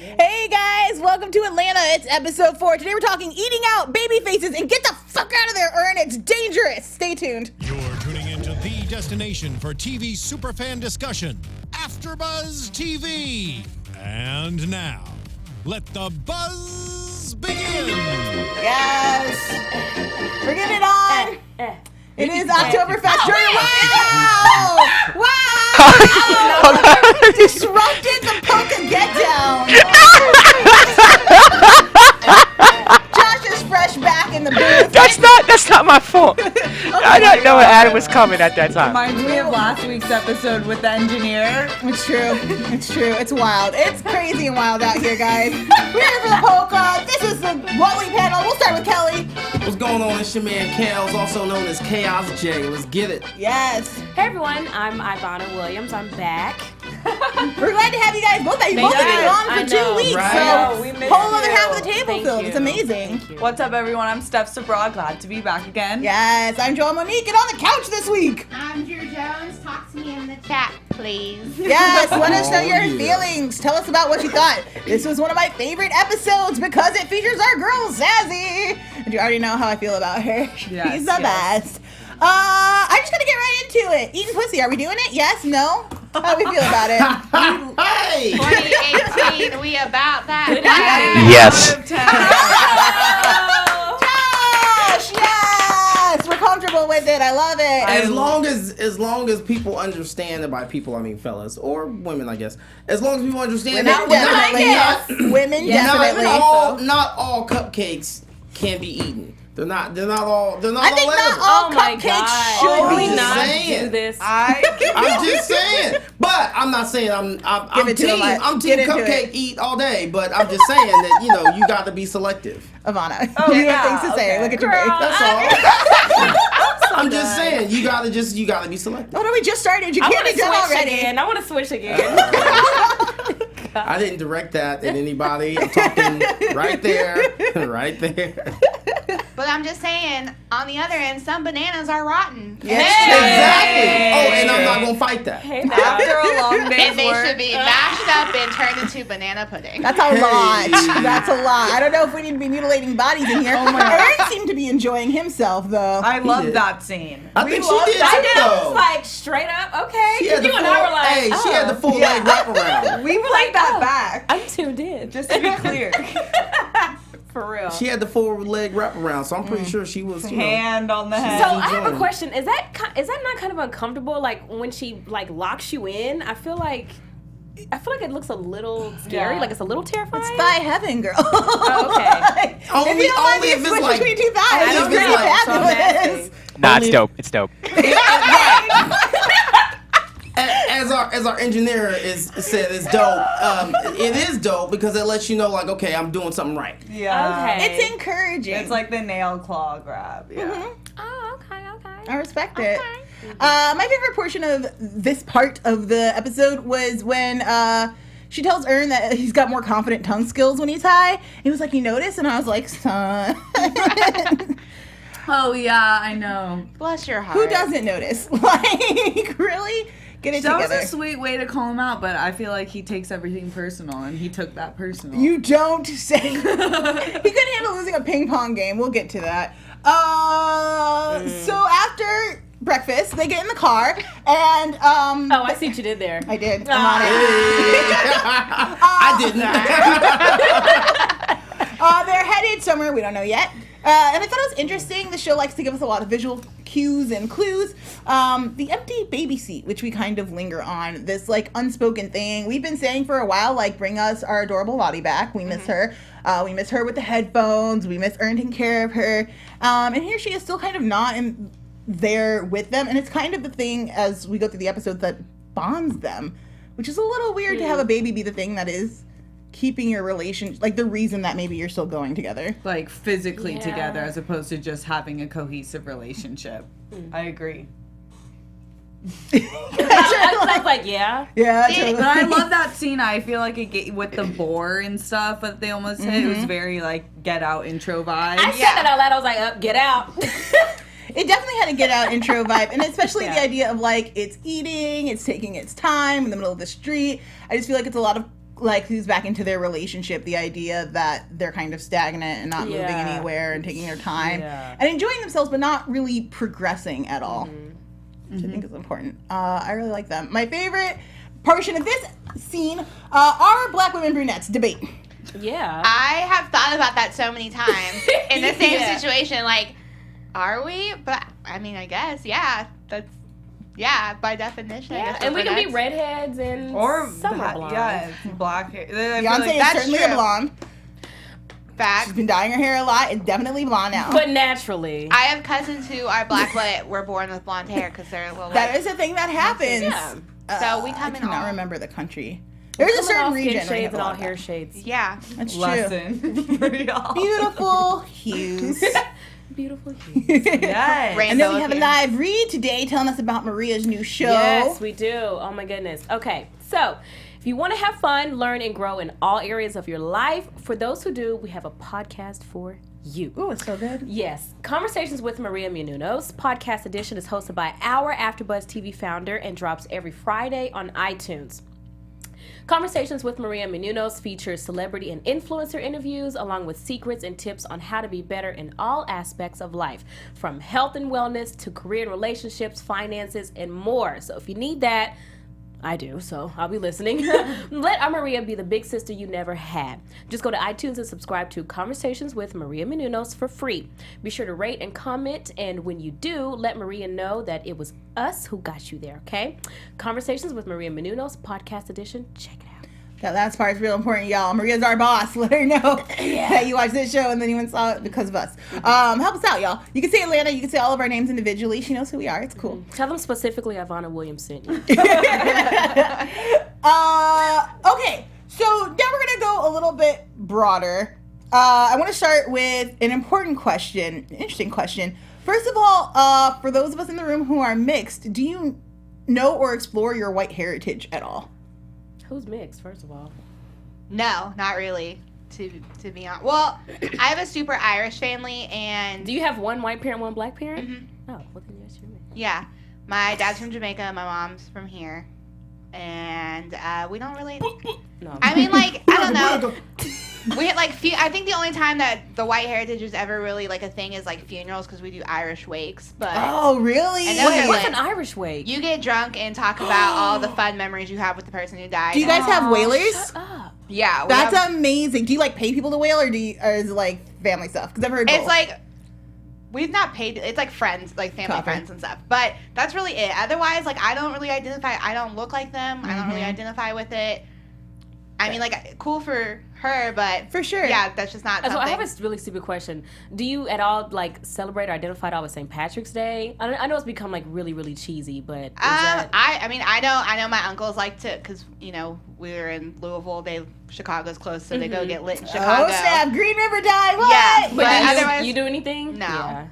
Hey guys, welcome to Atlanta. It's episode 4. Today we're talking eating out, baby faces, and get the fuck out of there, Earn. It's dangerous. Stay tuned. You're tuning into the destination for TV superfan discussion, AFTERBUZZ TV. And now, let the buzz begin. Yes. We're getting it on. It is Oktoberfest. Wow! Wow! Disrupted the polka get down. Josh is fresh back in the booth. That's not my fault. I didn't know Adam was coming at that time. Reminds me of last week's episode with the engineer. It's true. It's true. It's wild. It's crazy and wild out here, guys. We're here for the polka. This is the Wally panel. We'll start with Kelly. What's going on? It's your man Kels, also known as Chaos J. Let's get it. Yes. Hey everyone, I'm Ivana Williams. I'm back. We're glad to have you guys both. You've both been on for 2 weeks, Right. so We missed whole other you. half of the table Thank filled. you. It's amazing. Thank you. What's up, everyone? I'm Steph Sabraw. Glad to be back again. Yes, I'm Joelle Monique, and on the couch this week. I'm Drew Jones. Talk to me in the chat, please. Yes, let us know Oh, your yeah. feelings. Tell us about what you thought. This was one of my favorite episodes because it features our girl Zazzy. And you already know how I feel about her. Yes, She's the best. I'm just gonna get right into it. Eating pussy. Are we doing it? Yes? No? How do we feel about it? Hey! 2018, we about that. Yes. Josh, yes! We're comfortable with it. I love it. As long as people understand, and by people I mean fellas or women, I guess. As long as people understand Women that definitely. Women definitely. not all cupcakes can be eaten. They're not all I think not edible. all Oh my cupcakes God. should Oh, be. We not saying. do this. I'm just saying, but I'm not saying I'm Give it to team him, I'm get team into cupcake it. eat all day, but I'm just saying that you got to be selective. Ivana, Oh, you yeah, have things to say. okay. Look at your Girl, face. That's all. I'm just saying you gotta be selective. Oh no, we just started. You I can't want be to done switch already. again. I want to switch again. I didn't direct that at anybody. I'm talking right there, right there. But I'm just saying, on the other end, some bananas are rotten. Yes, Exactly. Oh, and I'm not gonna fight that. Hey, now. After a long day's And they work. should be mashed up and turned into banana pudding. That's a lot. Hey. That's a lot. I don't know if we need to be mutilating bodies in here. Oh my God. Aaron seemed to be enjoying himself though. I love did. that scene. I think she did I too, did. I was though. like straight up. Okay. She had the You and full, I were like, hey, she had the full Yeah. leg wraparound. We played that back. I'm tuned in. Just to be clear. For real. She had the full leg wraparound, so I'm pretty sure she was. Hand on the head. So I have a enjoying. question. Is that not kind of uncomfortable? Like when she like locks you in, I feel like it looks a little scary. Yeah. Like it's a little terrifying. It's thigh heaven, girl. Oh, okay. Only- if you don't mind only me if it's switch like- between two thighs, only it's if it's pretty like- so nasty. fabulous. Nah, it's Only- dope. It's dope. As our engineer said, it's dope. It is dope because it lets you know, like, okay, I'm doing something right. Yeah. Okay. It's encouraging. It's like the nail claw grab. Yeah. Oh, okay. I respect it. My favorite portion of this part of the episode was when she tells Ern that he's got more confident tongue skills when he's high. He was like, "You notice?" And I was like, "Son." Oh yeah, I know. Bless your heart. Who doesn't notice? Like, really? Get it That was together. a sweet way to call him out, but I feel like he takes everything personal, and he took that personal. You don't say. He couldn't handle losing a ping pong game. We'll get to that. So after breakfast, they get in the car, and Oh, I see what you did there. I did. I'm on it. I didn't. They're headed somewhere we don't know yet. And I thought it was interesting. The show likes to give us a lot of visual cues and clues. The empty baby seat, which we kind of linger on, this like unspoken thing we've been saying for a while, like bring us our adorable Lottie back. We miss her. We miss her with the headphones. We miss Ern taking care of her. And here she is still kind of not there with them. And it's kind of the thing as we go through the episodes that bonds them, which is a little weird to have a baby be the thing that is keeping your relation, like the reason that maybe you're still going together. like physically Yeah. together as opposed to just having a cohesive relationship. I agree. I was like, yeah. Yeah, See, totally. But I love that scene. I feel like it with the boar and stuff that they almost hit. It was very like Get Out intro vibe. I said that out loud. I was like, up, get out. It definitely had a Get Out intro vibe, and especially the Yeah. idea of like it's eating, it's taking its time in the middle of the street. I just feel like it's a lot of like clues back into their relationship, the idea that they're kind of stagnant and not moving anywhere and taking their time and enjoying themselves, but not really progressing at all, which I think is important. I really like them. My favorite portion of this scene are black women brunettes debate. Yeah. I have thought about that so many times in the same situation. Like, are we? But I mean, I guess, by definition. I guess and we can be brunettes. redheads and Or summer blondes. Yeah, black hair. I feel Beyonce like is that's certainly true. a blonde. Fact. She's been dyeing her hair a lot. It's definitely blonde now. But naturally. I have cousins who are black but were born with blonde hair because they're a little. That is a thing that happens. Yeah. So we come I in cannot all. remember the country. There's a Coming certain off region skin where you shades have a and all lot of hair that. shades. Yeah. That's true. lesson for y'all. Beautiful hues. Beautiful. Yes. Rainbow And then we have a again. live read today telling us about Maria's new show. Yes, we do. Oh my goodness. Okay, so if you want to have fun, learn, and grow in all areas of your life, for those who do, we have a podcast for you. Ooh, it's so good. Yes, Conversations with Maria Menounos podcast edition is hosted by our AfterBuzz TV founder and drops every Friday on iTunes. Conversations with Maria Menounos features celebrity and influencer interviews along with secrets and tips on how to be better in all aspects of life, from health and wellness to career and relationships, finances, and more. So if you need that, I do, so I'll be listening. Let our Maria be the big sister you never had. Just go to iTunes and subscribe to Conversations with Maria Menounos for free. Be sure to rate and comment, and when you do, let Maria know that it was us who got you there, okay? Conversations with Maria Menounos, podcast edition. Check it out. That last part is real important, y'all. Maria's our boss. Let her know that you watched this show and then you went and saw it because of us. Help us out, y'all. You can say Atlanta. You can say all of our names individually. She knows who we are. It's cool. Tell them specifically Ivana Williams sent you. Okay, so now we're gonna go a little bit broader. I want to start with an important question, an interesting question. First of all, for those of us in the room who are mixed, do you know or explore your white heritage at all? Who's mixed, first of all? No, not really. To be honest. Well, I have a super Irish family, and Do you have one white parent, one black parent? Mhm. Oh, well then yes, you're mixed. yeah, my dad's from Jamaica, my mom's from here, and we don't really. No. I mean, like, I don't know. We had like I think the only time that the white heritage is ever really like a thing is like funerals because we do Irish wakes. But Oh, really? And those are What's lit. an Irish wake? You get drunk and talk about all the fun memories you have with the person who died. Do you guys have whalers? Shut up. Yeah, we That's have- amazing. Do you like pay people to whale, or or is it like family stuff? Because I've heard It's both. like we've not paid. It's like friends, like family Coffee. friends and stuff. But that's really it. Otherwise, like I don't really identify. I don't look like them. I don't really Mm-hmm. identify with it. I mean, like cool for her, but For sure. yeah, that's just not. So Something. I have a really stupid question. Do you at all like celebrate or identify at all with St. Patrick's Day? I know it's become like really, really cheesy, but is that... I mean, I know my uncles like to, because, you know, we were in Louisville, Chicago's close, so they go get lit in Chicago. Oh, snap. Green River Dye. What? Yeah, But but do otherwise, you do anything? No. Yeah,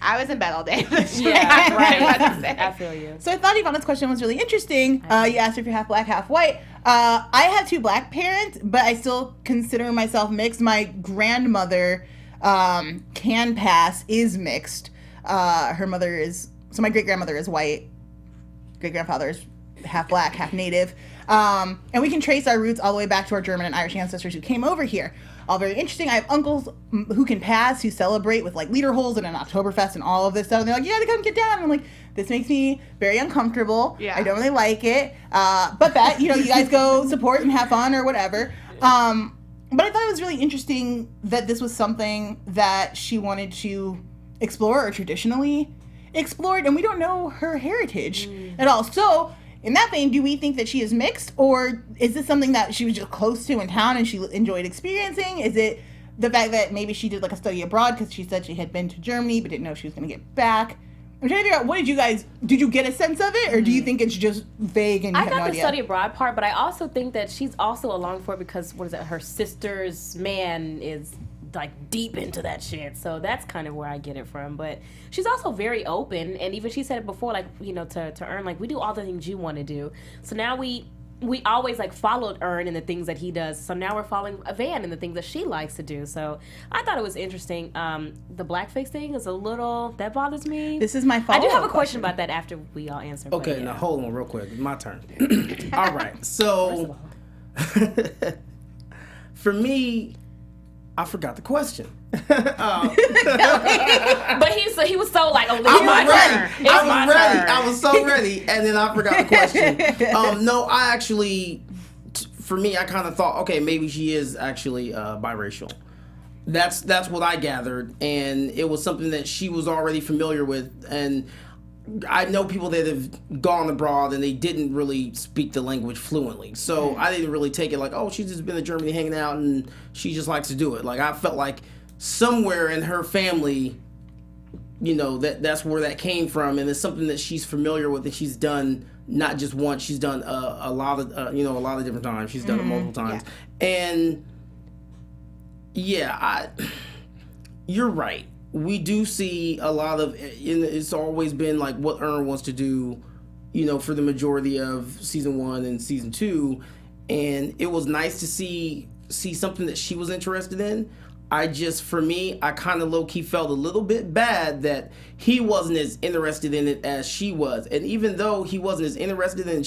I was in bed all day. yeah right. Right. I feel you. So I thought Ivana's question was really interesting. You asked her if you're half black, half white. I have two black parents, but I still consider myself mixed. My grandmother, Can Pass, is mixed. Her mother is, so my great-grandmother is white. Great-grandfather is half black, half native. And we can trace our roots all the way back to our German and Irish ancestors who came over here. All very interesting. I have uncles who can pass, who celebrate with like Lederholes and an Oktoberfest and all of this stuff. And they're like, you gotta come get down. And I'm like, this makes me very uncomfortable. Yeah. I don't really like it. But that, you know, you guys go support and have fun or whatever. But I thought it was really interesting that this was something that she wanted to explore or traditionally explored. And we don't know her heritage at all. So in that vein, do we think that she is mixed, or is this something that she was just close to in town and she enjoyed experiencing? Is it the fact that maybe she did like a study abroad because she said she had been to Germany but didn't know she was going to get back? I'm trying to figure out, did you get a sense of it, or do you think it's just vague and you I have no got the idea? study abroad part, but I also think that she's also along for it because her sister's man is like deep into that shit. So that's kind of where I get it from. But she's also very open, and even she said it before, like, you know, to earn, like, we do all the things you want to do. So now we always like followed Earn and the things that he does. So now we're following Van and the things that she likes to do. So I thought it was interesting. The blackface thing is a little, that bothers me. This is my I follow-up do have a question about that after we all answer. but Okay, yeah. now hold on real quick. It's my turn. All right. So For me, I forgot the question. But he was so like, oh, I my was ready. turn. It's I my was ready. turn. I was so ready, and then I forgot the question. No, I actually, for me, I kind of thought, okay, maybe she is actually biracial. That's what I gathered, and it was something that she was already familiar with. And I know people that have gone abroad and they didn't really speak the language fluently, so I didn't really take it like, oh, she's just been in Germany hanging out and she just likes to do it. Like, I felt like somewhere in her family, you know, that's where that came from, and it's something that she's familiar with, and she's done not just once, she's done a lot of different times. She's done it multiple times, and yeah, you're right. We do see a lot of, it's always been like what Ern wants to do, you know, for the majority of season 1 and season 2, and it was nice to see something that she was interested in. For me, I kind of low-key felt a little bit bad that he wasn't as interested in it as she was. And even though he wasn't as interested in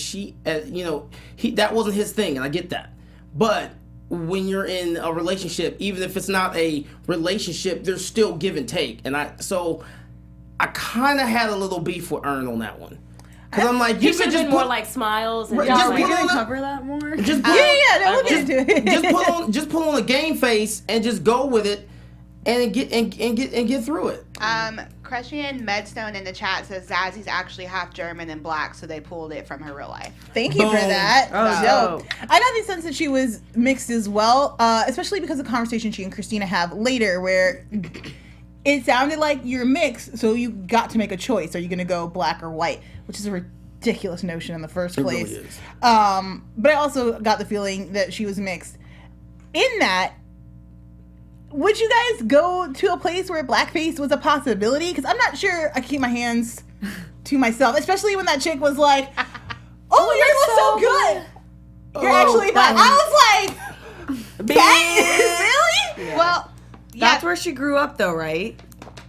that wasn't his thing, and I get that. But when you're in a relationship, even if it's not a relationship, there's still give and take. And I kind of had a little beef with Ern on that one. Because I'm like, you should have been more like smiles. And Are we going to cover that more? Just we'll get into it. just put on a game face and just go with it and get through it. Christian Medstone in the chat says Zazzy's actually half German and black, so they pulled it from her real life. Thank you for that. Oh, Dope. I got the sense that she was mixed as well, especially because of the conversation she and Christina have later, where it sounded like you're mixed, so you got to make a choice. Are you going to go black or white? Which is a ridiculous notion in the first place. It really is. But I also got the feeling that she was mixed. In that, would you guys go to a place where blackface was a possibility? Because I'm not sure I keep my hands to myself, especially when that chick was like, oh, yours was so good. You're actually black. I was like, really? Yeah. Well, That's where she grew up, though, right?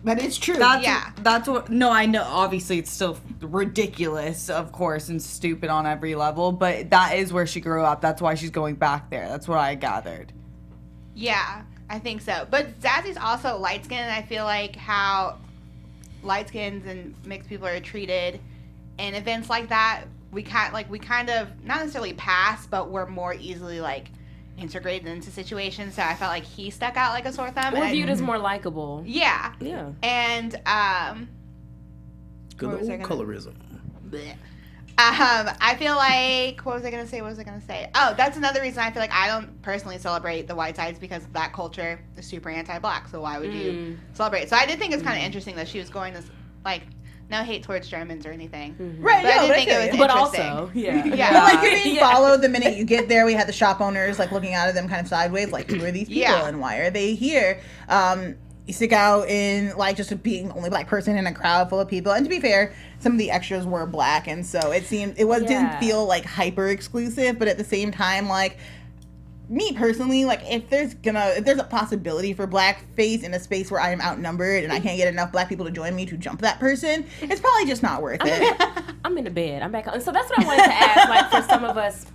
That is true. That's what. No, I know. Obviously, it's still ridiculous, of course, and stupid on every level. But that is where she grew up. That's why she's going back there. That's what I gathered. Yeah, I think so. But Zazzy's also light skinned, and I feel like how light skins and mixed people are treated in events like that. We kind of not necessarily pass, but we're more easily integrated into situations. So I felt like he stuck out like a sore thumb. Or viewed as more likable. Yeah. Yeah. And good old colorism. I feel like what was I gonna say? Oh, that's another reason I feel like I don't personally celebrate the white sides, because that culture is super anti-black. So why would you celebrate? So I did think it's kind of interesting that she was going this no hate towards Germans or anything. Right, but I did think it was but interesting. also, yeah. But like you're being followed the minute you get there. We had the shop owners looking out at them kind of sideways, like, who are these people and why are they here? You stick out in just being the only black person in a crowd full of people. And to be fair, some of the extras were black, and so it didn't feel hyper exclusive, but at the same time, me personally, if there's a possibility for blackface in a space where I am outnumbered and I can't get enough black people to join me to jump that person, it's probably just not worth it. I'm in the bed. I'm back on. So that's what I wanted to ask, for some of us,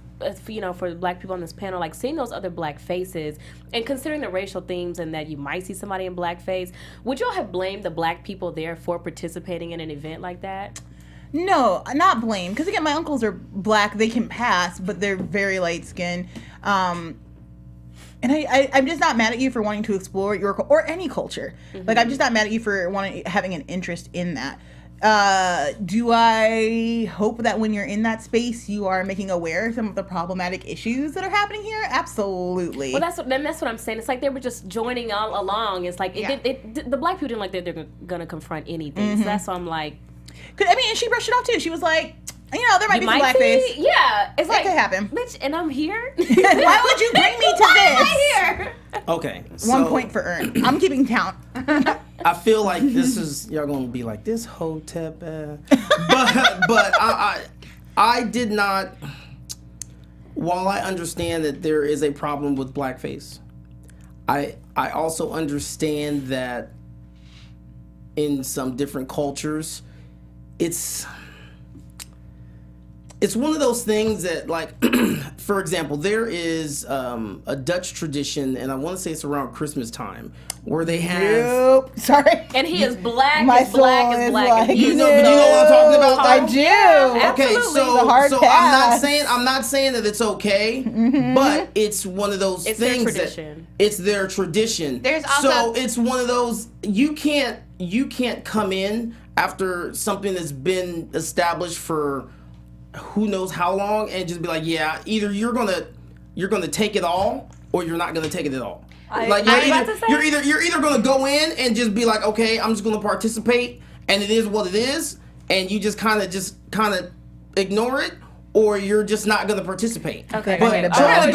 for black people on this panel, seeing those other black faces and considering the racial themes and that you might see somebody in blackface, would y'all have blamed the black people there for participating in an event like that? No, not blame. Because again, my uncles are black. They can pass, but they're very light skinned. And I'm just not mad at you for wanting to explore your or any culture. Mm-hmm. I'm just not mad at you for having an interest in that. Do I hope that when you're in that space, you are making aware of some of the problematic issues that are happening here? Absolutely. Well, that's what I'm saying. It's like they were just joining all along. It's like the black people didn't like that they're gonna confront anything. Mm-hmm. So that's why I'm like. And she brushed it off too. She was like, there might be some blackface. Yeah, it's that could happen. Bitch, and I'm here. Why would you bring me to this? Why am I here? Okay, 1 point for Ern. I'm keeping count. I feel like this is y'all gonna be like this hotep, but I did not. While I understand that there is a problem with blackface, I also understand that in some different cultures, it's it's one of those things that, like, for example, there is a Dutch tradition, and I want to say it's around Christmas time, where they have. Sorry. And he is black. My as black soul as is black. like, and You he's know what I'm talking about? I do. Okay, Absolutely. It's a hard so pass. I'm not saying that it's okay, but it's one of those It's their things tradition. it's their tradition. There's also- so it's one of those you can't come in after something that's been established for who knows how long and just be like, yeah, either you're gonna take it all or you're not gonna take it at all. You're either gonna go in and just be like, okay, I'm just gonna participate and it is what it is, and you just kind of ignore it, or you're just not gonna participate. Okay. But okay. trying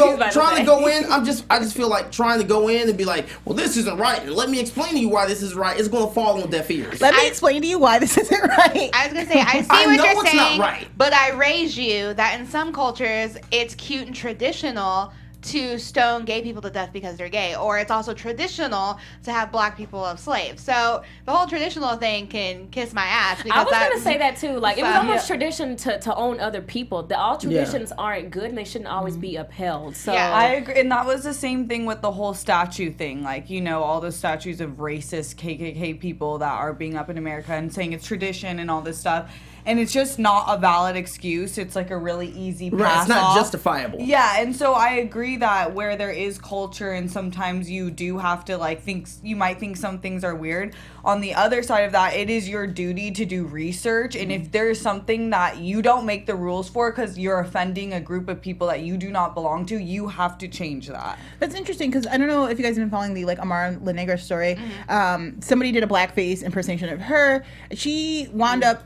to go in, I just feel like trying to go in and be like, well, this isn't right, and let me explain to you why this is right. It's gonna fall on deaf ears. Let me explain to you why this isn't right. I was gonna say, I see I what know you're it's not saying, right. but I raise you that in some cultures it's cute and traditional to stone gay people to death because they're gay, or it's also traditional to have black people as slaves. So the whole traditional thing can kiss my ass. Because I was gonna say that too. Like, it was So- almost tradition to own other people. All traditions aren't good, and they shouldn't always be upheld. So Yeah. I agree, and that was the same thing with the whole statue thing. Like, you know, all the statues of racist KKK people that are being up in America and saying it's tradition and all this stuff. And it's just not a valid excuse. It's like a really easy pass Right, it's not off. justifiable. Yeah, and so I agree that where there is culture and sometimes you do have to you might think some things are weird. On the other side of that, it is your duty to do research, and if there's something that you don't make the rules for because you're offending a group of people that you do not belong to, you have to change that. That's interesting because I don't know if you guys have been following the Amara La Negra story. Somebody did a blackface impersonation of her. She wound up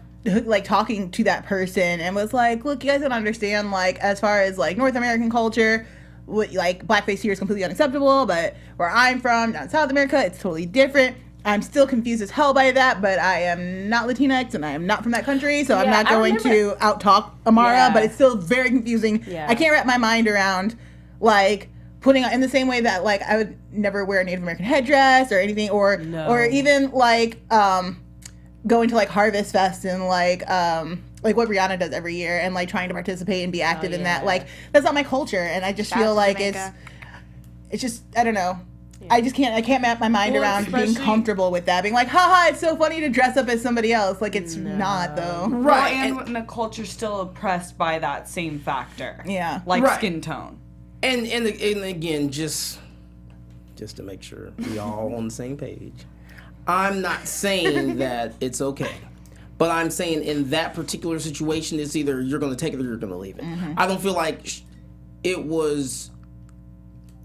talking to that person and was like, look, you guys don't understand, as far as North American culture, blackface here is completely unacceptable, but where I'm from, down South America, it's totally different. I'm still confused as hell by that, but I am not Latinx and I am not from that country, so I'm not going to out-talk Amara, but it's still very confusing. Yeah. I can't wrap my mind around, putting on, in the same way that, I would never wear a Native American headdress or anything, or even, going to Harvest Fest and what Rihanna does every year and trying to participate and be active in that. That's not my culture, and I just feel like it's just, I don't know. I can't map my mind around being comfortable with that, being like, haha, it's so funny to dress up as somebody else. It's not though. Right. And when the culture's still oppressed by that same factor. Yeah. Skin tone. And again, just to make sure we all on the same page. I'm not saying that it's okay, but I'm saying in that particular situation, it's either you're going to take it or you're going to leave it. I don't feel like it was.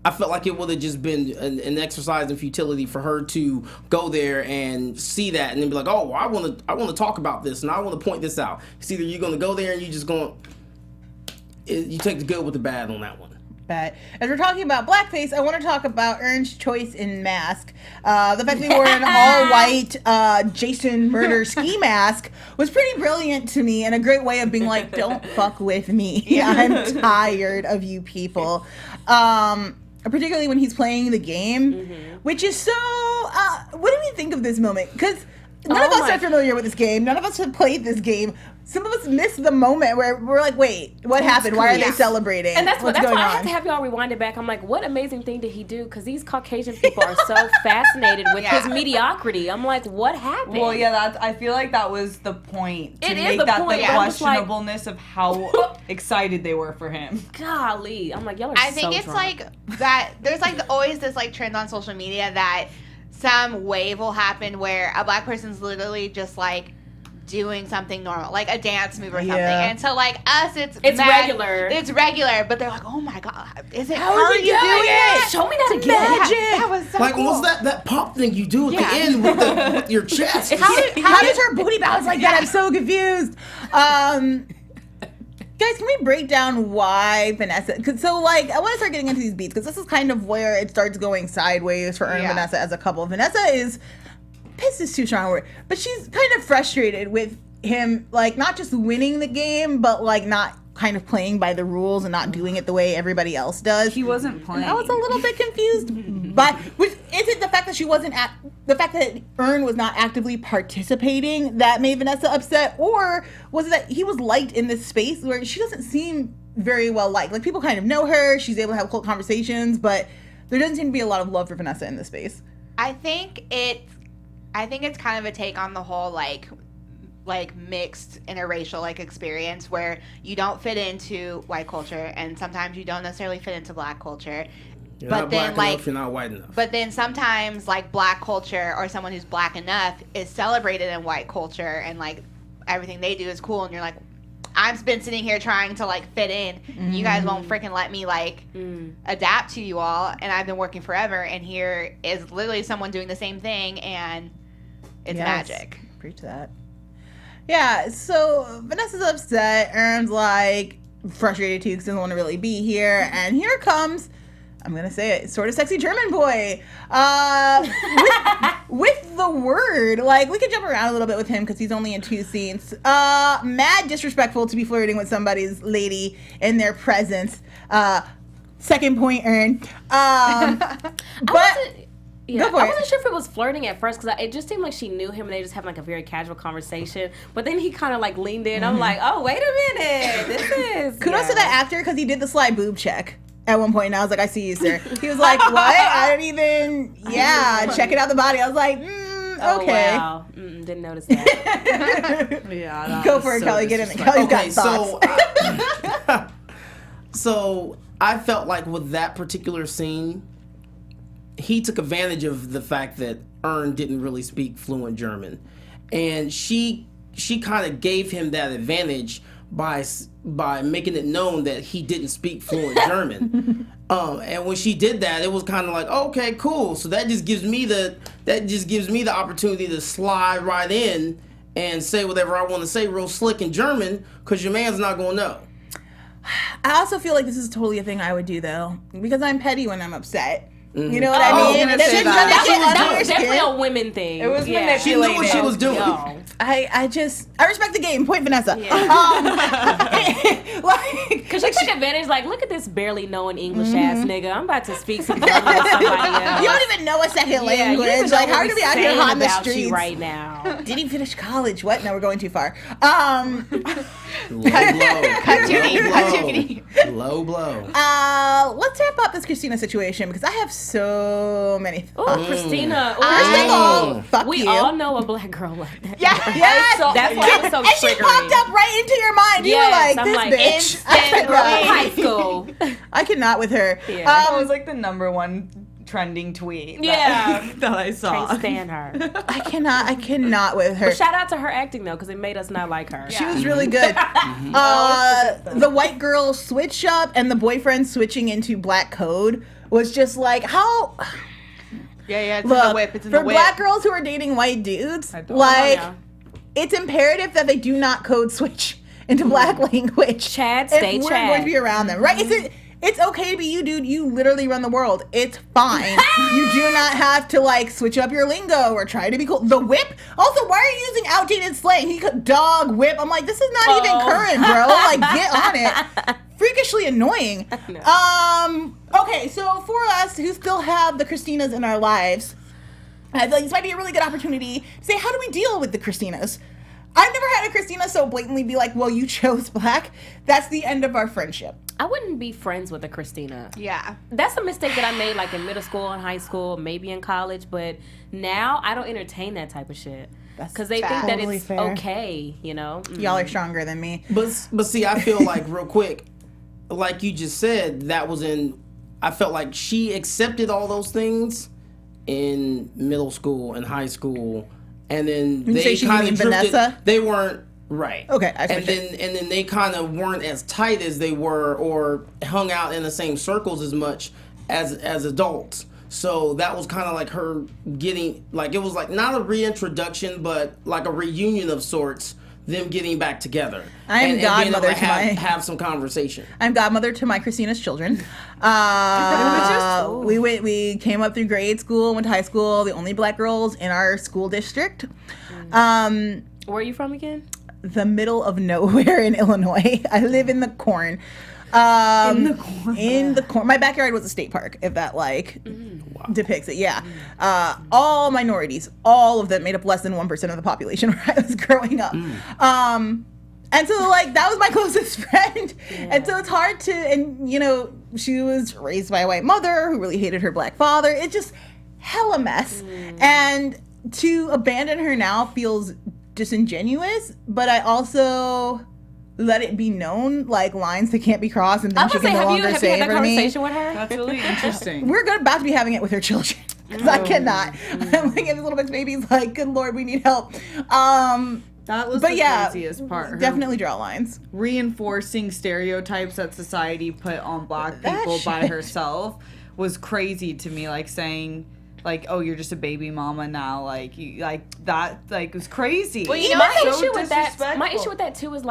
I felt like it would have just been an exercise in futility for her to go there and see that and then be like, oh, well, I want to talk about this and I want to point this out. It's either you're going to go there and you just going, you take the good with the bad on that one. But as we're talking about blackface, I want to talk about Ern's choice in mask. The fact that he wore an all-white Jason murder ski mask was pretty brilliant to me and a great way of being like, don't fuck with me. I'm tired of you people. Particularly when he's playing the game, which is so... what do we think of this moment? Because none of us are familiar with this game. None of us have played this game. Some of us missed the moment where we're like, wait, what happened? Why are they celebrating? And that's why going I on? have to have y'all rewind it back. I'm like, what amazing thing did he do? Because these Caucasian people are so fascinated with his mediocrity. I'm like, what happened? Well, yeah, I feel like that was the point. To It is make the that point. the I'm just like- questionableness of how excited they were for him. Golly. I'm like, y'all are I think so it's drunk. that there's always this trend on social media that some wave will happen where a black person's literally just doing something normal, like a dance move or something. And so us, it's regular. It's regular, but they're like, oh my God, is it How how are are you you doing doing it? it? Show me that again. That was so Like, cool. what's that pop thing you do at the end with your chest? How does her booty bounce like that? I'm so confused. Guys, can we break down why Vanessa? So, I want to start getting into these beats because this is kind of where it starts going sideways for Ern and Vanessa as a couple. Vanessa is pissed is too strong a word, but she's kind of frustrated with him, not just winning the game, but not kind of playing by the rules and not doing it the way everybody else does. He wasn't playing. I was a little bit confused, but is it the fact that she wasn't at the fact that Ern was not actively participating that made Vanessa upset, or was it that he was liked in this space where she doesn't seem very well liked? Like, people kind of know her, she's able to have cool conversations, but there doesn't seem to be a lot of love for Vanessa in this space. I think it's kind of a take on the whole like mixed interracial like experience where you don't fit into white culture and sometimes you don't necessarily fit into black culture. You're but not then black enough, you're not white enough. But then sometimes like black culture or someone who's black enough is celebrated in white culture and like everything they do is cool and you're like, I've been sitting here trying to like fit in. You guys won't freaking let me like adapt to you all, and I've been working forever. And here is literally someone doing the same thing, and it's magic. Preach that. Yeah. So Vanessa's upset. Ern's like frustrated too because doesn't want to really be here, and here comes, I'm gonna say it, sort of sexy German boy. With the word, like, we could jump around a little bit with him because he's only in 2 scenes. Mad disrespectful to be flirting with somebody's lady in their presence. Second point, Ern. But Yeah, go for I it. wasn't sure if it was flirting at first because it just seemed like she knew him and they just having like a very casual conversation. But then he kind of like leaned in. I'm like, oh, wait a minute, this is Kudos to that actor because he did the sly boob check at one point, and I was like, I see you, sir. He was like, what? I don't even, checking out the body. I was like, Oh, okay. wow. Didn't notice that. Yeah. Go for it, Kelly. Get in it. Kelly's got thoughts. So I felt like with that particular scene, he took advantage of the fact that Ern didn't really speak fluent German, and she kind of gave him that advantage by making it known that he didn't speak fluent German. And when she did that, it was kind of like, okay, cool. So that just gives me the opportunity to slide right in and say whatever I want to say real slick in German, because your man's not gonna know. I also feel like this is totally a thing I would do, though, because I'm petty when I'm upset. You know what I mean? I was gonna say that. That was definitely a women thing. It was She manipulated. knew what she was doing. No. I respect the game. Point Vanessa. Because she took advantage, like, look at this barely knowing English ass nigga. I'm about to speak some German with somebody else. You don't even know a second Yeah, you don't language. even know Like, what how are we you be out here saying hot in the about streets you right now? Did he finish college? What? No, we're going too far. Low blow. Low blow. Let's wrap up this Christina situation because I have so many Oh, thoughts. Christina. First of all, fuck we you. all know a black girl like that. Yes. So, that's why it was so and she triggering. popped up right into your mind. You were like, I'm this like, bitch. instant I high school. I cannot with her. Yeah. That was like the #1 trending tweet. Yeah. That I saw. Can't stand her. I cannot with her. But shout out to her acting though, because it made us not like her. She was really good. The white girl switch up and the boyfriend switching into black code was just like, how... Yeah, it's in Look, the whip. It's in the for whip. black girls who are dating white dudes, don't like, know. it's imperative that they do not code switch into black language. Chad, if stay we're Chad. going to be around them, right? It's okay to be you, dude. You literally run the world. It's fine. You do not have to like switch up your lingo or try to be cool. The whip. Also, why are you using outdated slang? He could dog whip. I'm like, this is not even current, bro. Like, get on it. Freakishly annoying. Okay, so for us who still have the Christinas in our lives, I feel like this might be a really good opportunity to say, how do we deal with the Christinas? I've never had a Christina so blatantly be like, well, you chose black. That's the end of our friendship. I wouldn't be friends with a Christina. Yeah. That's a mistake that I made like in middle school and high school, maybe in college, but now I don't entertain that type of shit. Because they think that totally it's fair. okay, you know? Y'all are stronger than me. But see, I feel like real quick, like you just said, I felt like she accepted all those things in middle school and high school, and then You say they she kind mean of drifted. Vanessa? They weren't right. Okay, I and switched then they kind of weren't as tight as they were, or hung out in the same circles as much as adults. So that was kind of like her getting, like, it was like not a reintroduction, but like a reunion of sorts. Them getting back together. I am and being able godmother to to my- have some conversation. I'm godmother to my Christina's children. We came up through grade school, went to high school, the only black girls in our school district. Where are you from again? The middle of nowhere in Illinois. I live in the corn. In the corner. My backyard was a state park, if that depicts it. Yeah. All minorities, all of them made up less than 1% of the population where I was growing up. And so that was my closest friend. Yeah. And so it's hard to, and she was raised by a white mother who really hated her black father. It's just hella mess. And to abandon her now feels disingenuous, but I also let it be known, lines that can't be crossed, and then she can no longer say it for me. Have you had that conversation with her? That's really interesting. We're about to be having it with her children. Because I cannot. I'm if this little bitch baby's good Lord, we need help. That was the craziest part. Definitely draw lines. Reinforcing stereotypes that society put on black people by herself was crazy to me. Saying, oh, you're just a baby mama now. That was crazy. Well, my issue with that too is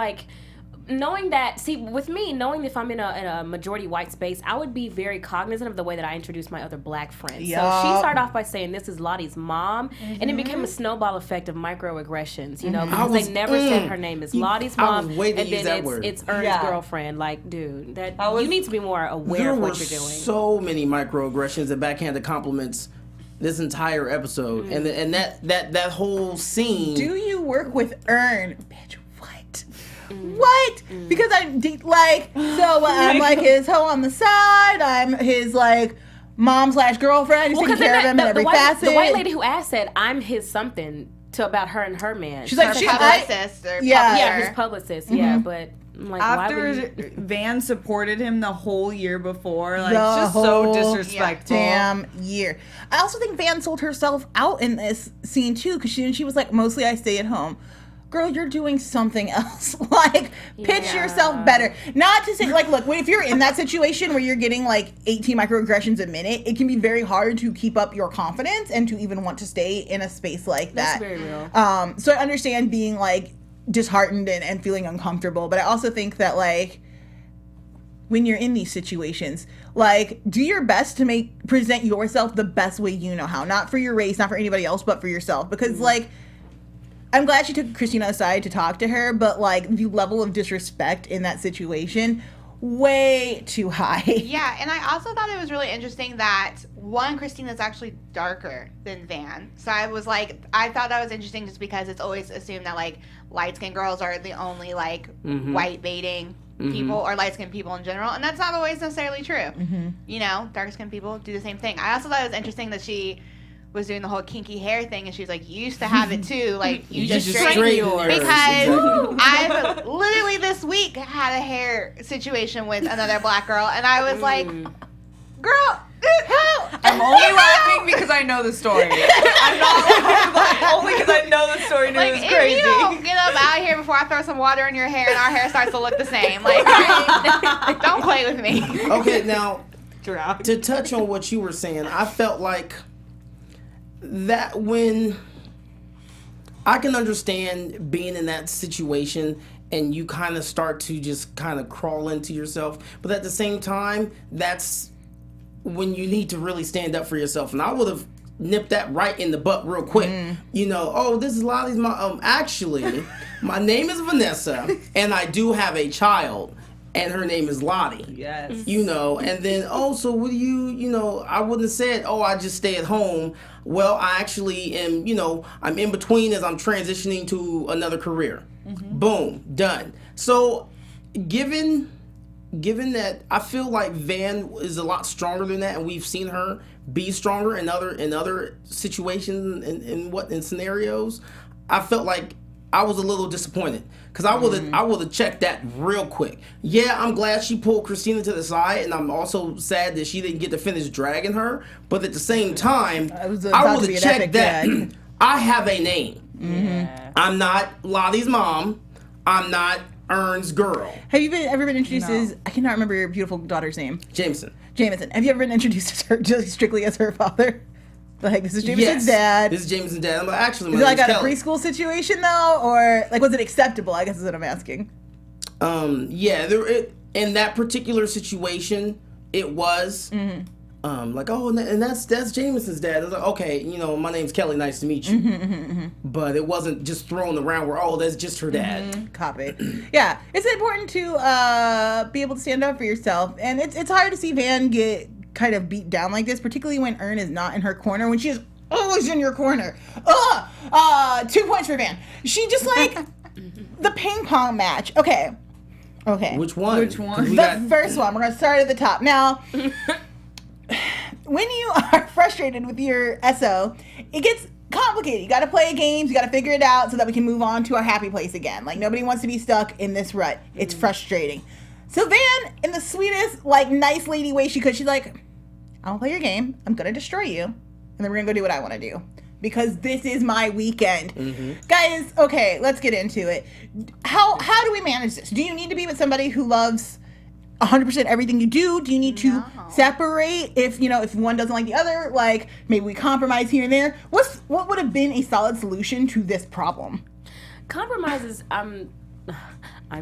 knowing that, with me, knowing if I'm in a majority white space, I would be very cognizant of the way that I introduce my other black friends. Yep. So she started off by saying, this is Lottie's mom, and it became a snowball effect of microaggressions, because they never said her name is Lottie's mom, and then it's Ern's girlfriend. Dude, you need to be more aware of what you're doing. So many microaggressions and backhanded compliments this entire episode, and that whole scene. Do you work with Ern? Bitch, what? Because I'm I'm his hoe on the side. I'm his mom/girlfriend. He's taking care of him in every facet. The white lady who asked said, "I'm his something" about her and her man. She's her publicist. His publicist. Yeah, but after Van supported him the whole year before, it's just so disrespectful. Damn year. I also think Van sold herself out in this scene too, because she was mostly I stay at home. Girl, you're doing something else. Pitch yourself better. Not to say, look, if you're in that situation where you're getting 18 microaggressions a minute, it can be very hard to keep up your confidence and to even want to stay in a space like that. That's very real. So I understand being disheartened and feeling uncomfortable, but I also think that when you're in these situations, do your best to present yourself the best way you know how. Not for your race, not for anybody else, but for yourself. Because I'm glad she took Christina aside to talk to her, but the level of disrespect in that situation, way too high. Yeah, and I also thought it was really interesting that Christina's actually darker than Van. So I thought that was interesting just because it's always assumed that light-skinned girls are the only white baiting people or light-skinned people in general, and that's not always necessarily true. Dark-skinned people do the same thing. I also thought it was interesting that she was doing the whole kinky hair thing, and she's you used to have it too, you just straighten yours. Because I've literally this week had a hair situation with another black girl, and I was girl, I'm only laughing because I know the story. I'm not only because I know the story and it was crazy. If you don't get up out of here before I throw some water in your hair and our hair starts to look the same, don't play with me. Okay, now, to touch on what you were saying, I felt that when I can understand being in that situation and you kind of start to just kind of crawl into yourself, but at the same time, that's when you need to really stand up for yourself. And I would have nipped that right in the butt real quick. This is Lottie's mom. Actually, my name is Vanessa, and I do have a child. And her name is Lottie. Yes. And then, so what do you, I wouldn't have said, I just stay at home. Well, I actually am, I'm in between as I'm transitioning to another career. Boom, done. So, given that, I feel like Van is a lot stronger than that, and we've seen her be stronger in other situations and in scenarios. I felt like I was a little disappointed because I would have checked that real quick. Yeah, I'm glad she pulled Christina to the side, and I'm also sad that she didn't get to finish dragging her. But at the same time, I would have checked that. I have a name. I'm not Lottie's mom. I'm not Ern's girl. Have you ever been introduced as, I cannot remember your beautiful daughter's name. Jameson. Have you ever been introduced as her just strictly as her father? This is Jameson's dad. This is Jameson's dad. I'm actually, is it a preschool situation though, or was it acceptable? I guess is what I'm asking. In that particular situation, it was. like, oh, and that's Jameson's dad. I was like, okay, my name's Kelly. Nice to meet you. But it wasn't just thrown around where, oh, that's just her dad. Copy. Yeah, it's important to be able to stand up for yourself, and it's hard to see Van get kind of beat down like this, particularly when Earn is not in her corner, when she is always in your corner. 2 points for Van. She just like the ping pong match. Okay. Which one? The first one. We're gonna start at the top. Now, when you are frustrated with your SO, it gets complicated. You got to play games. You got to figure it out so that we can move on to our happy place again. Like, nobody wants to be stuck in this rut. It's frustrating. So Van, in the sweetest, like, nice lady way she could, she's like, I won't play your game. I'm gonna destroy you, and then we're gonna go do what I want to do, because this is my weekend. Guys, okay, let's get into it. How do we manage this? Do you need to be with somebody who loves 100% everything you do? Do you need to separate if one doesn't like the other? Like, maybe we compromise here and there. What would have been a solid solution to this problem? Compromises, I'm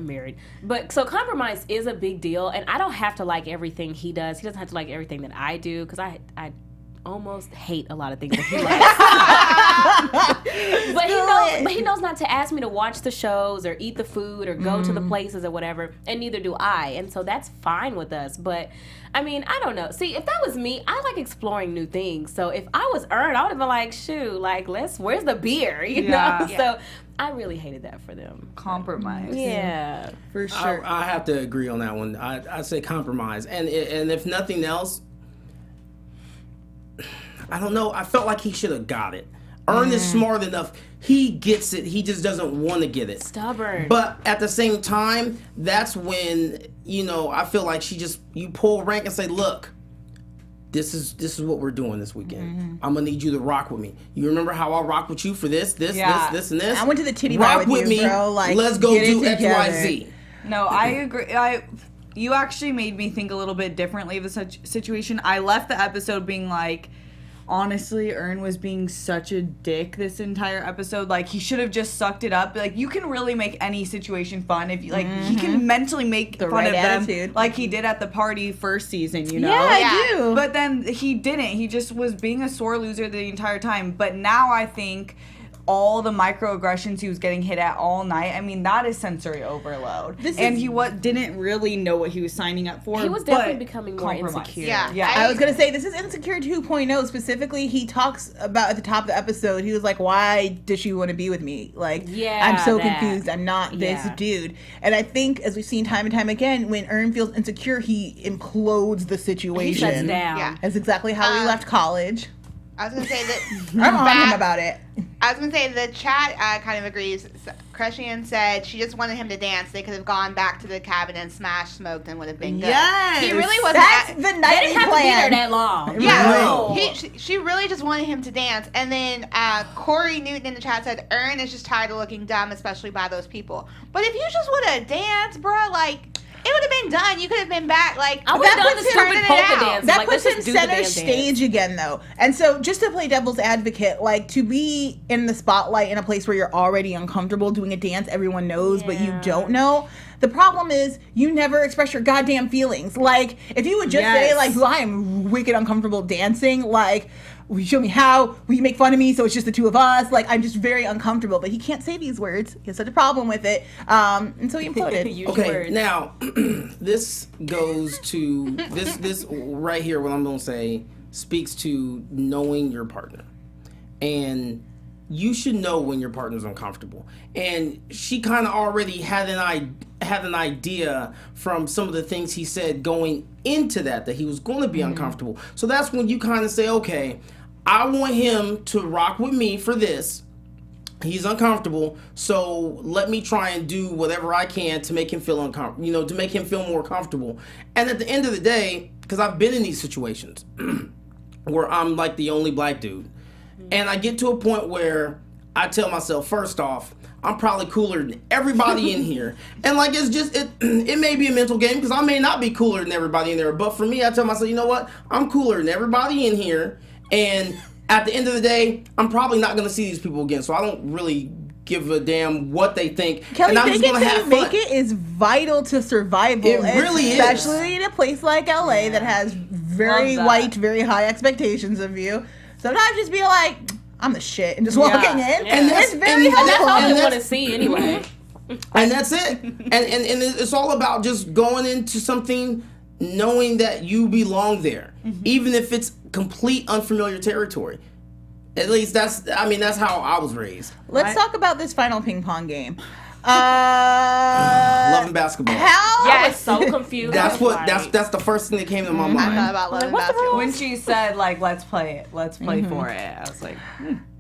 married, but so compromise is a big deal, and I don't have to like everything he does. He doesn't have to like everything that I do, because I almost hate a lot of things that he likes. but he knows not to ask me to watch the shows or eat the food or go to the places or whatever, and neither do I. And so that's fine with us. But I mean, I don't know. See, if that was me, I like exploring new things. So if I was Earn, I would have been like, shoot, like, where's the beer? You know? So I really hated that for them. Compromise. Yeah. For sure. I have to agree on that one. I say compromise. And if nothing else, I don't know. I felt like he should have got it. Earn is smart enough. He gets it. He just doesn't want to get it. Stubborn. But at the same time, that's when, I feel like you pull rank and say, look, this is what we're doing this weekend. I'm going to need you to rock with me. You remember how I rock with you for this, and this? I went to the titty bar with you, bro. Like, let's go do X, Y, Z. No, I agree. You actually made me think a little bit differently of the situation. I left the episode being like, honestly, Earn was being such a dick this entire episode. Like, he should have just sucked it up. Like, you can really make any situation fun if you he can mentally make fun of them, like he did at the party first season. Yeah, I do. But then he didn't. He just was being a sore loser the entire time. But now I think all the microaggressions he was getting hit at all night, I mean, that is sensory overload. He didn't really know what he was signing up for. He was definitely becoming more insecure. Yeah. I was going to say, this is Insecure 2.0. Specifically, he talks about at the top of the episode, he was like, why does she want to be with me? Like, I'm so confused. I'm not this dude. And I think, as we've seen time and time again, when Earn feels insecure, he implodes the situation. He shuts down. Yeah. That's exactly how he left college. I was gonna say that I'm on him about it. I was gonna say the chat kind of agrees. Crescian said she just wanted him to dance. They could have gone back to the cabin and smashed, smoked, and would have been good. Yes, he really wasn't. That's the They nightly didn't have to be there that long. Yeah, No. she really just wanted him to dance. And then Corey Newton in the chat said, Earn is just tired of looking dumb, especially by those people. But if you just would have danced, bro, like, it would have been done. You could have been back. Like, I would have done the stupid polka dance. That like, puts let's him just do the center damn stage dance. again, though. And so, just to play devil's advocate, like, to be in the spotlight in a place where you're already uncomfortable doing a dance everyone knows, but you don't know. The problem is you never express your goddamn feelings. Like, if you would just say, like, well, I am wicked uncomfortable dancing, like, will you show me how? Will you make fun of me so it's just the two of us? Like, I'm just very uncomfortable. But he can't say these words. He has such a problem with it. And so he imploded. Okay, now, this goes to, this right here, what I'm going to say, speaks to knowing your partner. And you should know when your partner's uncomfortable. And she kind of already had an idea from some of the things he said going into that he was going to be uncomfortable. So that's when you kind of say, okay, I want him to rock with me for this. He's uncomfortable, so let me try and do whatever I can to make him feel uncomfortable, to make him feel more comfortable. And at the end of the day, because I've been in these situations where I'm like the only black dude, and I get to a point where I tell myself, first off, I'm probably cooler than everybody in here. And like, it's just, it may be a mental game because I may not be cooler than everybody in there. But for me, I tell myself, you know what? I'm cooler than everybody in here. And at the end of the day, I'm probably not going to see these people again. So I don't really give a damn what they think. Kelly, and I'm just going to have fun. Make it is vital to survival. It really is. Especially in a place like LA that has very Love that. white, very high expectations of you. Sometimes just be like, I'm the shit, and just walking in. And it's that's- very and And that's helpful. all And they want to that's- see anyway. And that's it. And it's all about just going into something knowing that you belong there, even if it's complete unfamiliar territory. At least that's how I was raised. Let's talk about this final ping pong game. Loving basketball. How? I was so confused. That's I was what like, that's the first thing that came to my I mind. thought about loving what's the basketball. When she said like, let's play it, let's play for it, I was like,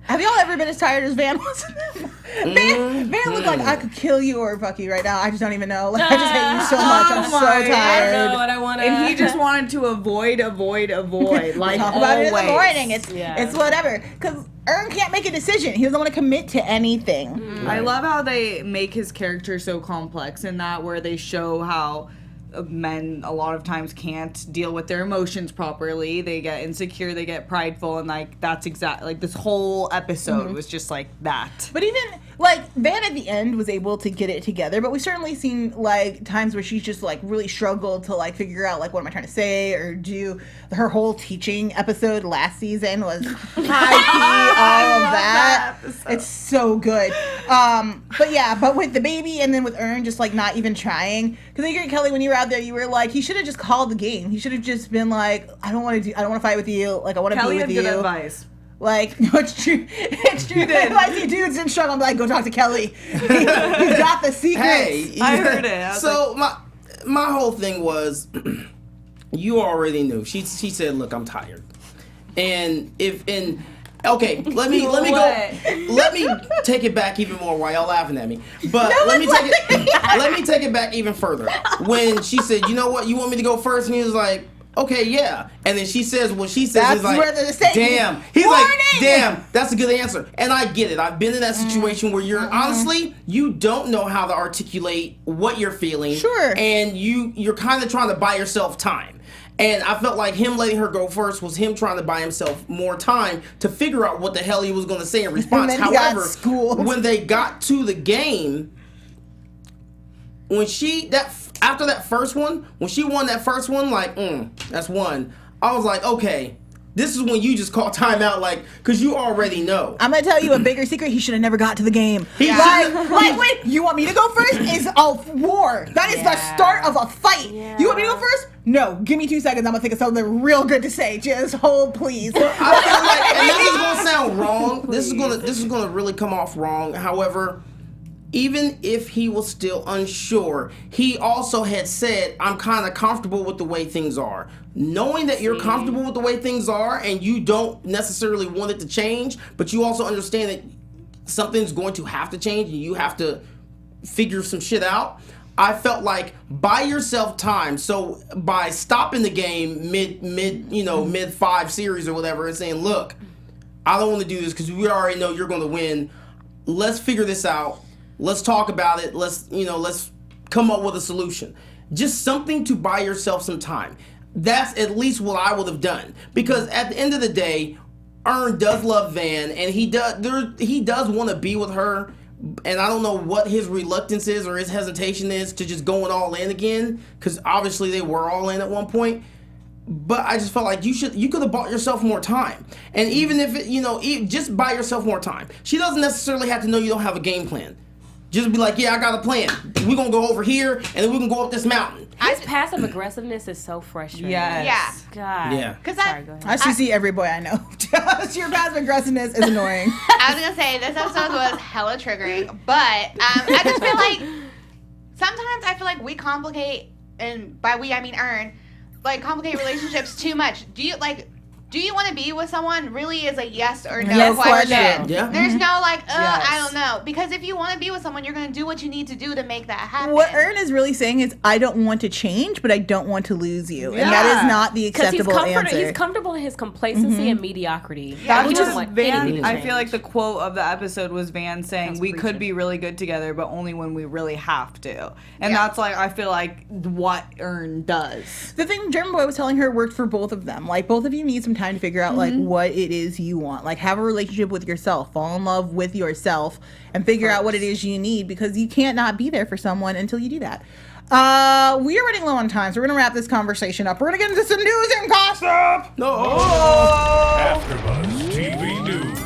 Have y'all ever been as tired as Van was? Van looked like I could kill you or fuck you right now. I just don't even know. Like, I just hate you so much. I'm so my I tired. don't know what I want to. and he just wanted to avoid. Like Talk about it in the always. morning. It's Yeah. whatever. Because Ern can't make a decision. He doesn't want to commit to anything. I love how they make his character so complex in that where they show how men a lot of times can't deal with their emotions properly. They get insecure, they get prideful, and like that's exactly like this whole episode was just like that. But even like Van at the end was able to get it together, but we've certainly seen like times where she's just like really struggled to like figure out like what am I trying to say or do. Her whole teaching episode last season was high key, all of that. It's so good. But with the baby and then with Ern just like not even trying. Because I agree, Kelly, when you were out there, you were like, he should have just called the game. He should have just been like, I don't want to fight with you. Like I want to be Kelly with had you. good advice. Like, no, it's true. It's true. If I see dudes in struggle, I'm like, go talk to Kelly. He's got the secrets. Hey, I heard it. I was So my whole thing was, you already knew. She said, "Look, I'm tired," and okay, let me take it back even more while y'all laughing at me. But let me take it back even further. When she said, "You know what? You want me to go first?" and he was like, "Okay, yeah." And then she says what she says. That's He's like, where the mistake- "Damn." He's Warning! like, "Damn, that's a good answer." And I get it. I've been in that situation where you're honestly, you don't know how to articulate what you're feeling. Sure. And you're kind of trying to buy yourself time. And I felt like him letting her go first was him trying to buy himself more time to figure out what the hell he was going to say in response. then he got However, schooled. when they got to the game, when after that first one, when she won that first one, like, that's one. I was like, okay, this is when you just call timeout, like, because you already know. I'm gonna tell you a bigger secret. He should have never got to the game. He Wait, you want me to go first? Is a war. That is the start of a fight. You want me to go first? No. Give me 2 seconds. I'm gonna think of something real good to say. Just hold, please. I feel like, and this is gonna sound wrong. This is gonna really come off wrong. However, even if he was still unsure, he also had said, "I'm kind of comfortable with the way things are." Knowing that you're comfortable with the way things are and you don't necessarily want it to change, but you also understand that something's going to have to change and you have to figure some shit out. I felt like buy yourself time. So by stopping the game mid 5 series or whatever and saying, "Look, I don't want to do this because we already know you're going to win. Let's figure this out. Let's talk about it. Let's come up with a solution." Just something to buy yourself some time. That's at least what I would have done. Because at the end of the day, Ern does love Van, and he does want to be with her. And I don't know what his reluctance is or his hesitation is to just going all in again. Because obviously they were all in at one point. But I just felt like you could have bought yourself more time. And even if just buy yourself more time. She doesn't necessarily have to know you don't have a game plan. Just be like, "Yeah, I got a plan. We're going to go over here, and then we can go up this mountain." His passive aggressiveness is so frustrating. Yes. Yeah. God. Yeah. Sorry, go ahead. I should see every boy I know. Just your passive aggressiveness is annoying. I was gonna say this episode was hella triggering, but I just feel like sometimes I feel like we complicate, and by we I mean Ern, like complicate relationships too much. Do you want to be with someone? Really is a yes or no Yes, question. Yeah. There's no like, Yes. I don't know. Because if you want to be with someone, you're going to do what you need to do to make that happen. What Ern is really saying is, I don't want to change, but I don't want to lose you. And that Yeah. is not the Because acceptable answer. he's comfortable in his complacency and mediocrity. Yeah. He That's doesn't what want Van. anything to I feel change. like the quote of the episode was Van saying, That's "We could preaching. be really good together, but only when we really have to." And Yeah. that's like I feel like what Ern does. The thing German Boy was telling her worked for both of them. Like, both of you need some time to figure out, like, what it is you want. Like, have a relationship with yourself. Fall in love with yourself and figure out what it is you need, because you can't not be there for someone until you do that. We are running low on time, so we're going to wrap this conversation up. We're going to get into some news and gossip. Stop! No. AfterBuzz TV News.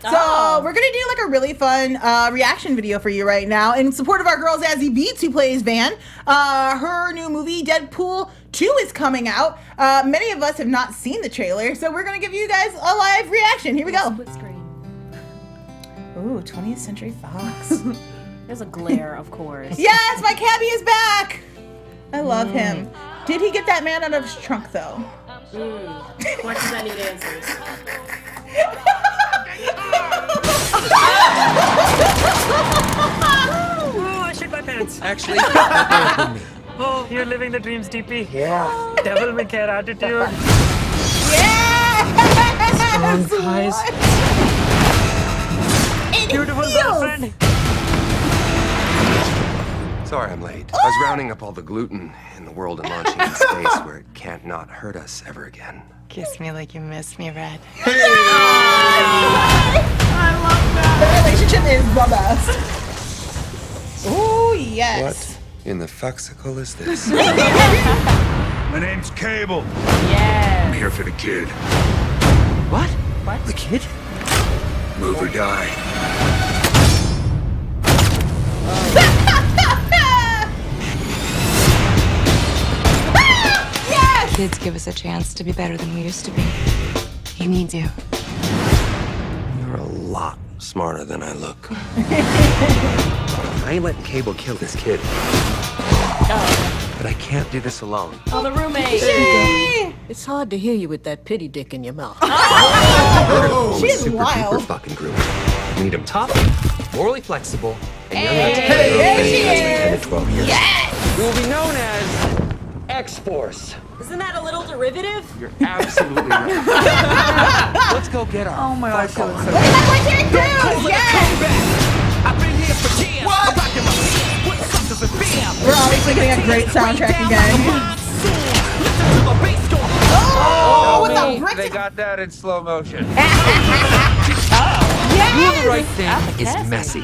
So we're gonna do like a really fun reaction video for you right now in support of our girl Zazie Beetz, who plays Van. Her new movie Deadpool 2 is coming out. Many of us have not seen the trailer, so we're gonna give you guys a live reaction. Here we go. Split screen. Ooh, 20th Century Fox. There's a glare, of course. Yes, my cabbie is back. I love him. Did he get that man out of his trunk though? Questions I need answers. Oh, I shit my pants. Actually, Oh, you're living the dreams, DP. Yeah. Devil may care attitude. Yes! Strong thighs. It Beautiful feels- girlfriend. sorry I'm late. I was rounding up all the gluten in the world and launching in space where it can't not hurt us ever again. Kiss me like you miss me, Red. I love that. The relationship is the best. Ooh, yes. What in the fuxicle is this? My name's Cable. Yeah. I'm here for the kid. What? What? The kid? Move or die. Yes! Kids give us a chance to be better than we used to be. He needs you. You're a lot smarter than I look. I ain't letting Cable kill this kid. But I can't do this alone. Oh, the roommate. It's hard to hear you with that pity dick in your mouth. She is super wild. duper fucking groovy. You need him tough, morally flexible, and young enough to there she between 10 is. to 12 years. We will be known as X-Force. Isn't that a little derivative? You're absolutely right. Let's go get our. Oh my gosh, she looks so Look at that boy Terry Crews! Yes! I've been here for years. I'm rocking my shit with suckers and beer. We're obviously getting a great soundtrack again. Oh, with the bricks. They got that in slow motion. Doing the right thing is messy.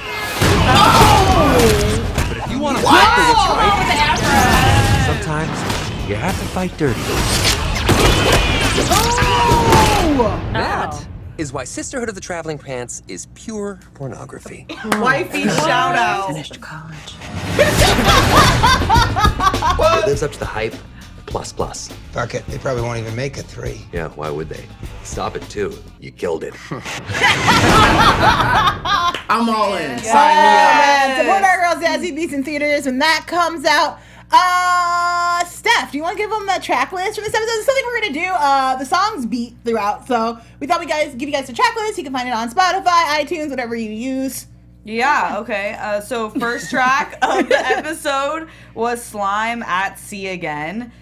But if you want to fight for what's right, sometimes you have to fight dirty. That is why Sisterhood of the Traveling Pants is pure pornography. wifey shout out. Finished college. It lives up to the hype, plus. Fuck it, they probably won't even make a 3. Yeah, why would they? Stop it too. You killed it. I'm all in. Sign me up. Yes. Support our girl Zazie Beetz in theaters when that comes out. Steph, do you want to give them the track list for this episode? It's something we're gonna do. The songs beat throughout, so we thought we'd give you guys the track list. You can find it on Spotify, iTunes, whatever you use. Yeah, okay. So first track of the episode was Slime at Sea Again.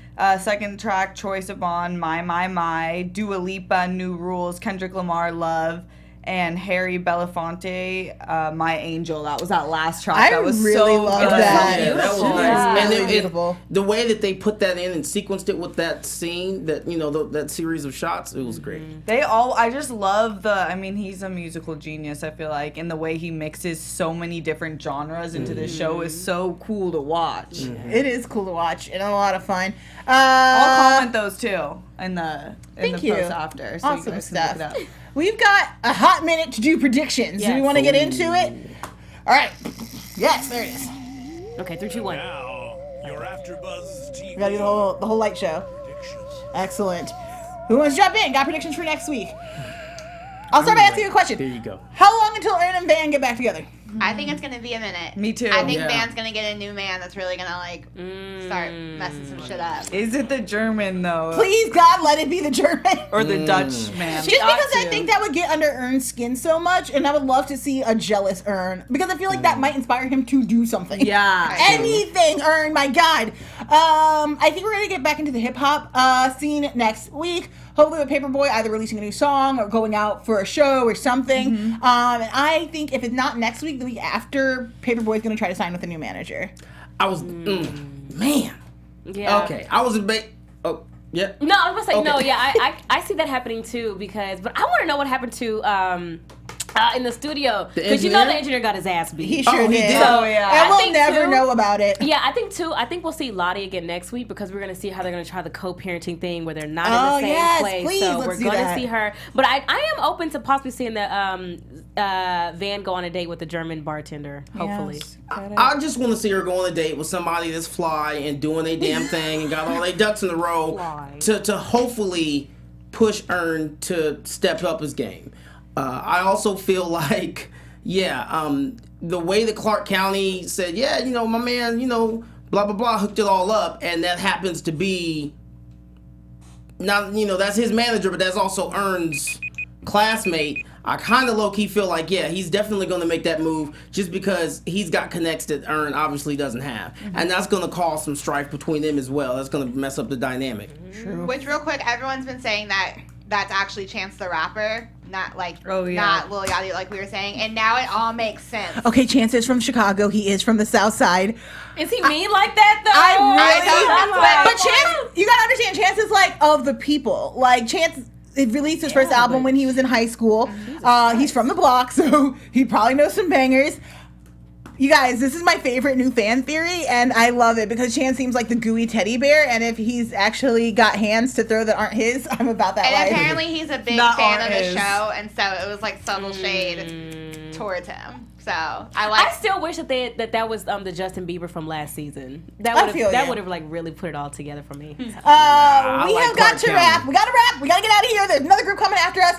Second track, Troye Sivan, My, Dua Lipa, New Rules, Kendrick Lamar, Love, and Harry Belafonte, My Angel. That was that last track. I that was really so love good. that. Yeah, that was nice. Yeah. And Really beautiful. the way that they put that in and sequenced it with that scene, that that series of shots, it was great. I just love he's a musical genius, I feel like, and the way he mixes so many different genres into the show is so cool to watch. It is cool to watch and a lot of fun. I'll comment those too in the Thank you. post after. So Awesome you guys can look stuff. it up. We've got a hot minute to do predictions. Do we want to get into it? All right. Yes, there it is. Okay, 3, 2, 1. Now, your AfterBuzz TV We gotta do the whole light show. predictions. Excellent. Who wants to jump in? Got predictions for next week? I'll start by asking you a question. There you go. How long until Aaron and Van get back together? I think it's gonna be a minute. Me too. I think Yeah. Van's gonna get a new man that's really gonna start messing some shit up. Is it the German though? Please, God, let it be the German. Or the Dutch man? Just because I think that would get under Ern's skin so much, and I would love to see a jealous Ern, because I feel like that might inspire him to do something. Yeah. Anything, Ern, my God. I think we're gonna get back into the hip hop scene next week. Hopefully with Paperboy either releasing a new song or going out for a show or something. And I think if it's not next week, the week after, Paperboy's gonna try to sign with a new manager. I was, man. Yeah. Okay, I was oh, yeah. No, I was gonna say Okay. no. Yeah, I see that happening too but I want to know what happened to in the studio. Because you know the engineer got his ass beat. He sure did. So, And we'll never know about it. Yeah, I think we'll see Lottie again next week because we're going to see how they're going to try the co-parenting thing where they're not in the same place. Please, so let's we're do going to that. see her. But I am open to possibly seeing the Van go on a date with the German bartender, hopefully. I just want to see her go on a date with somebody that's fly and doing a damn thing and got all their ducks in a row to hopefully push Ern to step up his game. I also feel like, the way that Clark County said, my man, blah, blah, blah, hooked it all up, and that happens to be, not, that's his manager, but that's also Ern's classmate. I kind of low-key feel like, he's definitely going to make that move just because he's got connects that Ern obviously doesn't have. And that's going to cause some strife between them as well. That's going to mess up the dynamic. True. Which, real quick, everyone's been saying that that's actually Chance the Rapper, not not Lil Yachty like we were saying, and now it all makes sense. Okay, Chance is from Chicago. He is from the South Side. Is he mean like that though? But Chance, you gotta understand, Chance is like of the people. Like Chance, it released his first album when he was in high school. He's from the block, so he probably knows some bangers. You guys, this is my favorite new fan theory, and I love it because Chance seems like the gooey teddy bear, and if he's actually got hands to throw that aren't his, I'm about that life. And apparently he's a big fan of the show, and so it was like subtle shade towards him. So I still wish that was the Justin Bieber from last season. That would have like really put it all together for me. We have got to wrap. We gotta wrap. We gotta get out of here. There's another group coming after us.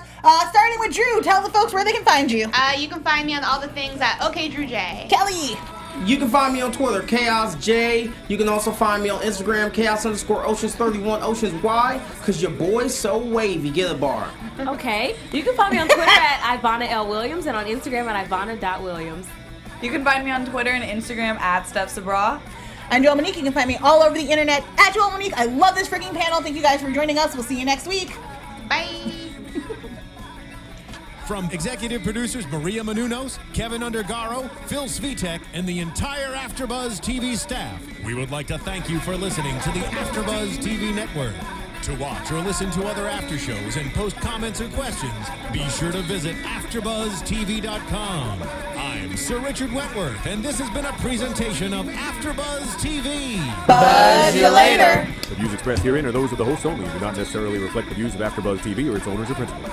Starting with Drew. Tell the folks where they can find you. You can find me on all the things at OKDrewJ. Kelly. You can find me on Twitter, ChaosJ. You can also find me on Instagram, Chaos_Oceans31, Oceans Y, because your boy's so wavy. Get a bar. Okay. You can find me on Twitter at Ivana L. Williams and on Instagram at Ivana.Williams. You can find me on Twitter and Instagram at Steph Sabraw. I'm Joelle Monique. You can find me all over the internet at Joelle Monique. I love this freaking panel. Thank you guys for joining us. We'll see you next week. Bye. From executive producers Maria Menounos, Kevin Undergaro, Phil Svitek, and the entire AfterBuzz TV staff, we would like to thank you for listening to the AfterBuzz TV network. To watch or listen to other after shows and post comments or questions, be sure to visit AfterBuzzTV.com. I'm Sir Richard Wentworth, and this has been a presentation of AfterBuzz TV. Buzz you later. The views expressed herein are those of the hosts only and do not necessarily reflect the views of AfterBuzz TV or its owners or principals.